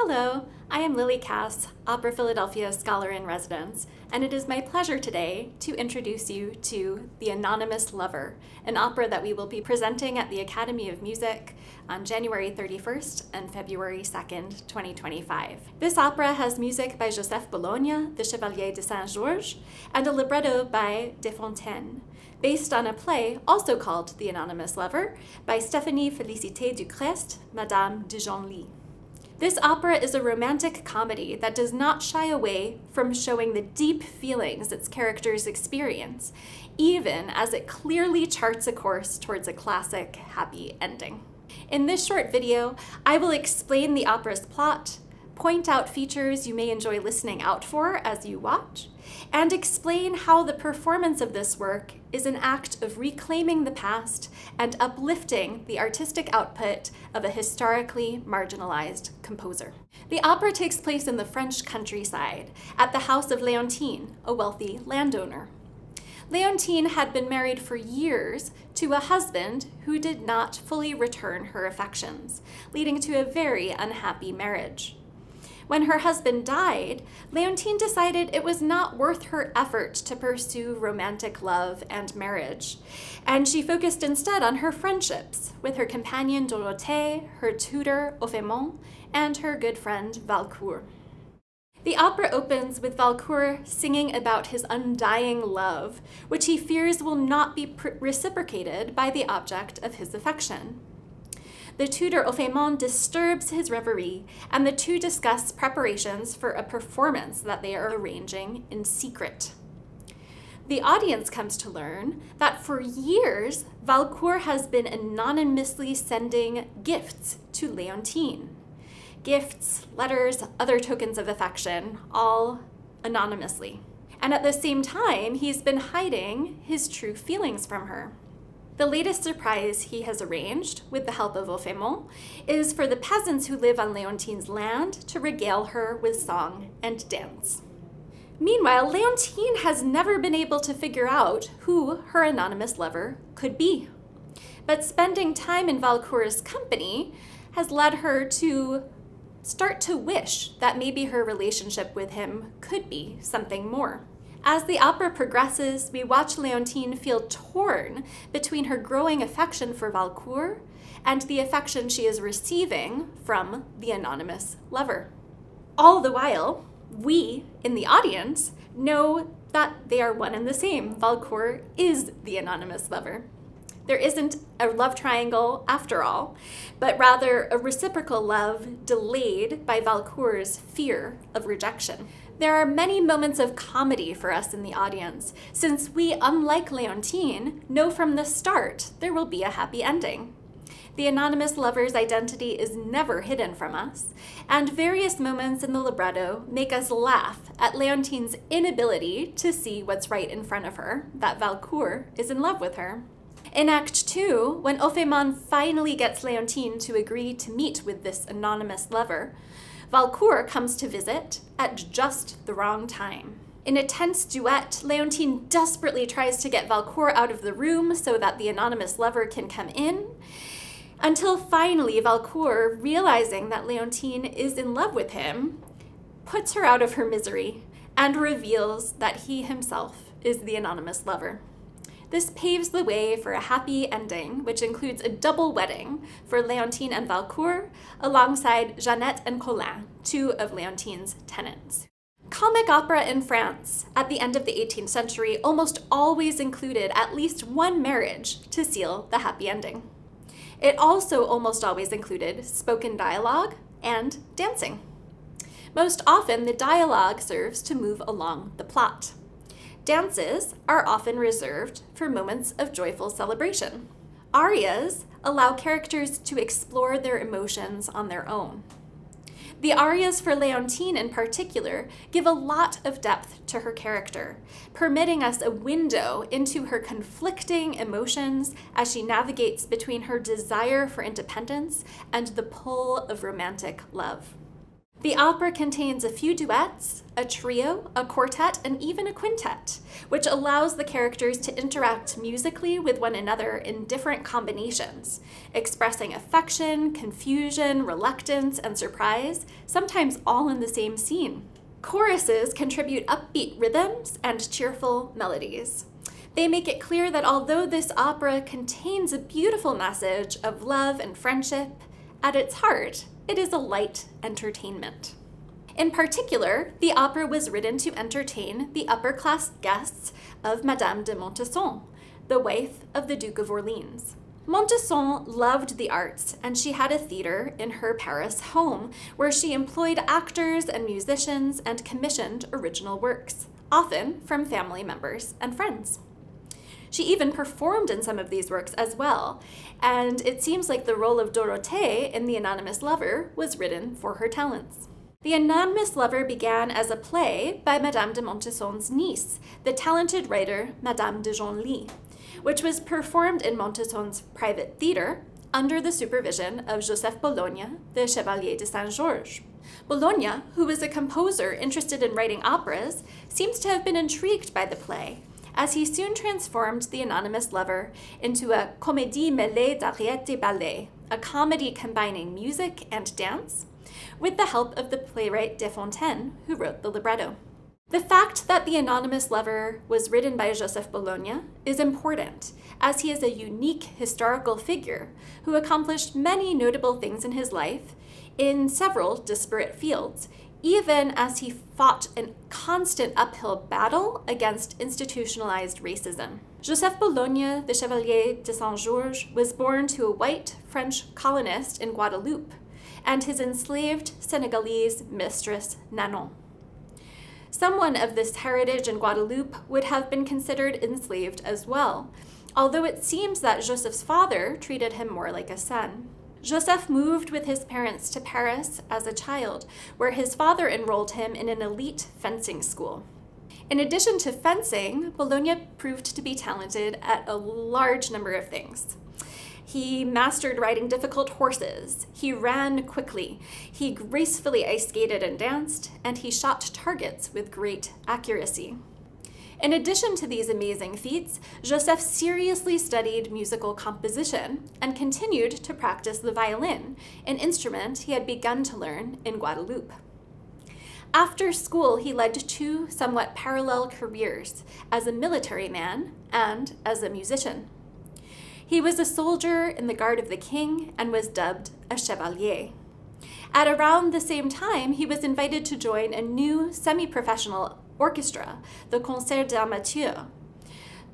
Hello, I am Lily Cass, Opera Philadelphia Scholar in Residence, and it is my pleasure today to introduce you to The Anonymous Lover, an opera that we will be presenting at the Academy of Music on January 31st and February 2nd, 2025. This opera has music by Joseph Bologne, the Chevalier de Saint-Georges, and a libretto by Desfontaines, based on a play also called The Anonymous Lover by Stéphanie Félicité Ducrest, Madame de Genlis. This opera is a romantic comedy that does not shy away from showing the deep feelings its characters experience, even as it clearly charts a course towards a classic happy ending. In this short video, I will explain the opera's plot, point out features you may enjoy listening out for as you watch, and explain how the performance of this work is an act of reclaiming the past and uplifting the artistic output of a historically marginalized composer. The opera takes place in the French countryside, at the house of Leontine, a wealthy landowner. Leontine had been married for years to a husband who did not fully return her affections, leading to a very unhappy marriage. When her husband died, Leontine decided it was not worth her effort to pursue romantic love and marriage, and she focused instead on her friendships with her companion Dorothée, her tutor Ophémon, and her good friend Valcourt. The opera opens with Valcourt singing about his undying love, which he fears will not be reciprocated by the object of his affection. The tutor Ophémon disturbs his reverie, and the two discuss preparations for a performance that they are arranging in secret. The audience comes to learn that for years, Valcourt has been anonymously sending gifts to Leontine. Gifts, letters, other tokens of affection, all anonymously. And at the same time, he's been hiding his true feelings from her. The latest surprise he has arranged, with the help of Ophémon, is for the peasants who live on Leontine's land to regale her with song and dance. Meanwhile, Leontine has never been able to figure out who her anonymous lover could be. But spending time in Valcourt's company has led her to start to wish that maybe her relationship with him could be something more. As the opera progresses, we watch Leontine feel torn between her growing affection for Valcourt and the affection she is receiving from the anonymous lover. All the while, we, in the audience, know that they are one and the same. Valcourt is the anonymous lover. There isn't a love triangle after all, but rather a reciprocal love delayed by Valcourt's fear of rejection. There are many moments of comedy for us in the audience, since we, unlike Leontine, know from the start there will be a happy ending. The anonymous lover's identity is never hidden from us, and various moments in the libretto make us laugh at Leontine's inability to see what's right in front of her, that Valcourt is in love with her. In Act 2, when Ophémon finally gets Leontine to agree to meet with this anonymous lover, Valcourt comes to visit at just the wrong time. In a tense duet, Leontine desperately tries to get Valcourt out of the room so that the anonymous lover can come in, until finally Valcourt, realizing that Leontine is in love with him, puts her out of her misery and reveals that he himself is the anonymous lover. This paves the way for a happy ending, which includes a double wedding for Leontine and Valcourt, alongside Jeannette and Colin, two of Leontine's tenants. Comic opera in France at the end of the 18th century almost always included at least one marriage to seal the happy ending. It also almost always included spoken dialogue and dancing. Most often, the dialogue serves to move along the plot. Dances are often reserved for moments of joyful celebration. Arias allow characters to explore their emotions on their own. The arias for Leontine in particular give a lot of depth to her character, permitting us a window into her conflicting emotions as she navigates between her desire for independence and the pull of romantic love. The opera contains a few duets, a trio, a quartet, and even a quintet, which allows the characters to interact musically with one another in different combinations, expressing affection, confusion, reluctance, and surprise, sometimes all in the same scene. Choruses contribute upbeat rhythms and cheerful melodies. They make it clear that although this opera contains a beautiful message of love and friendship, at its heart, it is a light entertainment. In particular, the opera was written to entertain the upper-class guests of Madame de Montesson, the wife of the Duke of Orleans. Montesson loved the arts, and she had a theater in her Paris home where she employed actors and musicians and commissioned original works, often from family members and friends. She even performed in some of these works as well, and it seems like the role of Dorothée in The Anonymous Lover was written for her talents. The Anonymous Lover began as a play by Madame de Montesson's niece, the talented writer Madame de Genlis, which was performed in Montesson's private theater under the supervision of Joseph Bologne, the Chevalier de Saint-Georges. Bologne, who was a composer interested in writing operas, seems to have been intrigued by the play, as he soon transformed The Anonymous Lover into a comédie mêlée d'ariette et ballet, a comedy combining music and dance, with the help of the playwright Desfontaines, who wrote the libretto. The fact that The Anonymous Lover was written by Joseph Bologne is important, as he is a unique historical figure who accomplished many notable things in his life in several disparate fields, even as he fought a constant uphill battle against institutionalized racism. Joseph Bologne, the Chevalier de Saint-Georges, was born to a white French colonist in Guadeloupe, and his enslaved Senegalese mistress, Nanon. Someone of this heritage in Guadeloupe would have been considered enslaved as well, although it seems that Joseph's father treated him more like a son. Joseph moved with his parents to Paris as a child, where his father enrolled him in an elite fencing school. In addition to fencing, Bologne proved to be talented at a large number of things. He mastered riding difficult horses, he ran quickly, he gracefully ice skated and danced, and he shot targets with great accuracy. In addition to these amazing feats, Joseph seriously studied musical composition and continued to practice the violin, an instrument he had begun to learn in Guadeloupe. After school, he led two somewhat parallel careers, as a military man and as a musician. He was a soldier in the Guard of the King and was dubbed a chevalier. At around the same time, he was invited to join a new semi-professional orchestra, the Concert d'Amateur.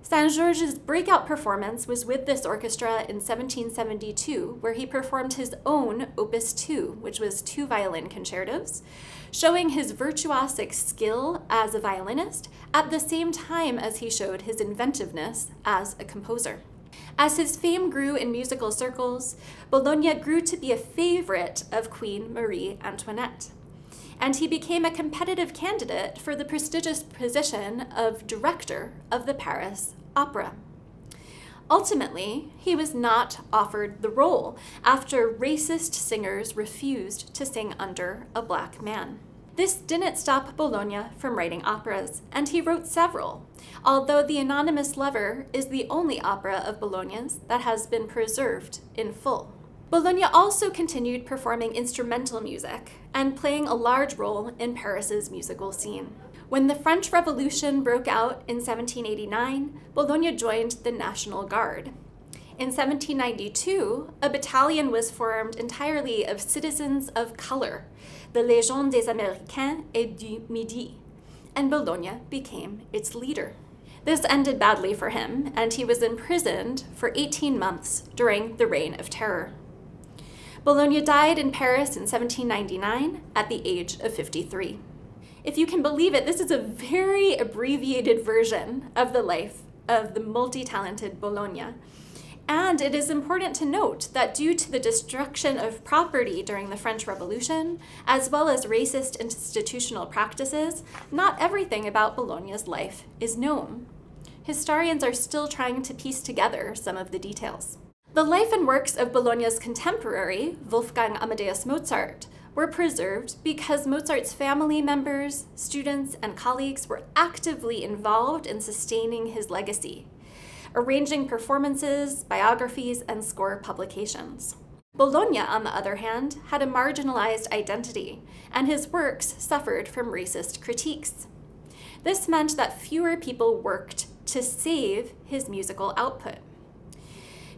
Saint-Georges' breakout performance was with this orchestra in 1772, where he performed his own Opus 2, which was 2 violin concertos, showing his virtuosic skill as a violinist at the same time as he showed his inventiveness as a composer. As his fame grew in musical circles, Bologna grew to be a favorite of Queen Marie Antoinette, and he became a competitive candidate for the prestigious position of director of the Paris Opera. Ultimately, he was not offered the role after racist singers refused to sing under a black man. This didn't stop Bologna from writing operas, and he wrote several, although The Anonymous Lover is the only opera of Bologna's that has been preserved in full. Bologna also continued performing instrumental music and playing a large role in Paris's musical scene. When the French Revolution broke out in 1789, Bologna joined the National Guard. In 1792, a battalion was formed entirely of citizens of color, the Légion des Américains et du Midi, and Bologna became its leader. This ended badly for him, and he was imprisoned for 18 months during the Reign of Terror. Bologna died in Paris in 1799 at the age of 53. If you can believe it, this is a very abbreviated version of the life of the multi-talented Bologna. And it is important to note that due to the destruction of property during the French Revolution, as well as racist institutional practices, not everything about Bologna's life is known. Historians are still trying to piece together some of the details. The life and works of Bologna's contemporary, Wolfgang Amadeus Mozart, were preserved because Mozart's family members, students, and colleagues were actively involved in sustaining his legacy, arranging performances, biographies, and score publications. Bologna, on the other hand, had a marginalized identity, and his works suffered from racist critiques. This meant that fewer people worked to save his musical output.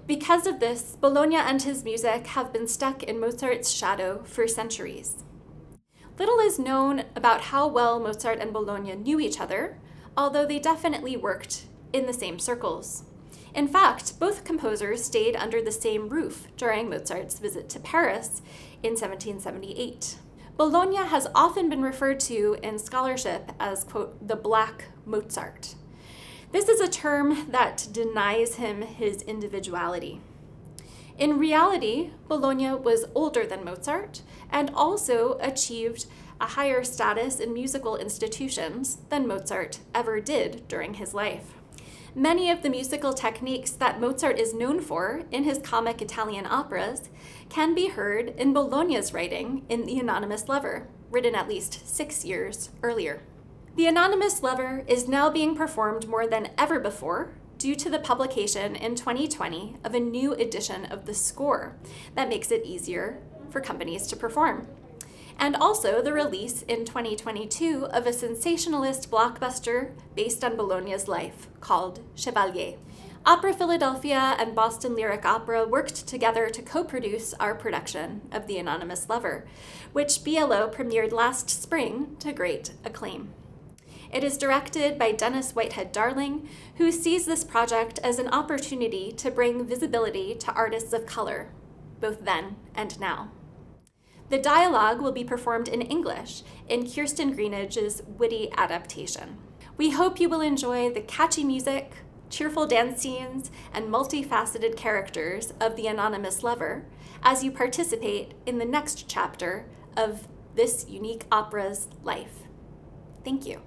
Because of this, Bologna and his music have been stuck in Mozart's shadow for centuries. Little is known about how well Mozart and Bologna knew each other, although they definitely worked in the same circles. In fact, both composers stayed under the same roof during Mozart's visit to Paris in 1778. Bologna has often been referred to in scholarship as, quote, the Black Mozart. This is a term that denies him his individuality. In reality, Bologna was older than Mozart and also achieved a higher status in musical institutions than Mozart ever did during his life. Many of the musical techniques that Mozart is known for in his comic Italian operas can be heard in Bologna's writing in The Anonymous Lover, written at least 6 years earlier. The Anonymous Lover is now being performed more than ever before due to the publication in 2020 of a new edition of the score that makes it easier for companies to perform. And also the release in 2022 of a sensationalist blockbuster based on Bologna's life called Chevalier. Opera Philadelphia and Boston Lyric Opera worked together to co-produce our production of The Anonymous Lover, which BLO premiered last spring to great acclaim. It is directed by Dennis Whitehead Darling, who sees this project as an opportunity to bring visibility to artists of color, both then and now. The dialogue will be performed in English in Kirsten Greenidge's witty adaptation. We hope you will enjoy the catchy music, cheerful dance scenes, and multifaceted characters of The Anonymous Lover as you participate in the next chapter of this unique opera's life. Thank you.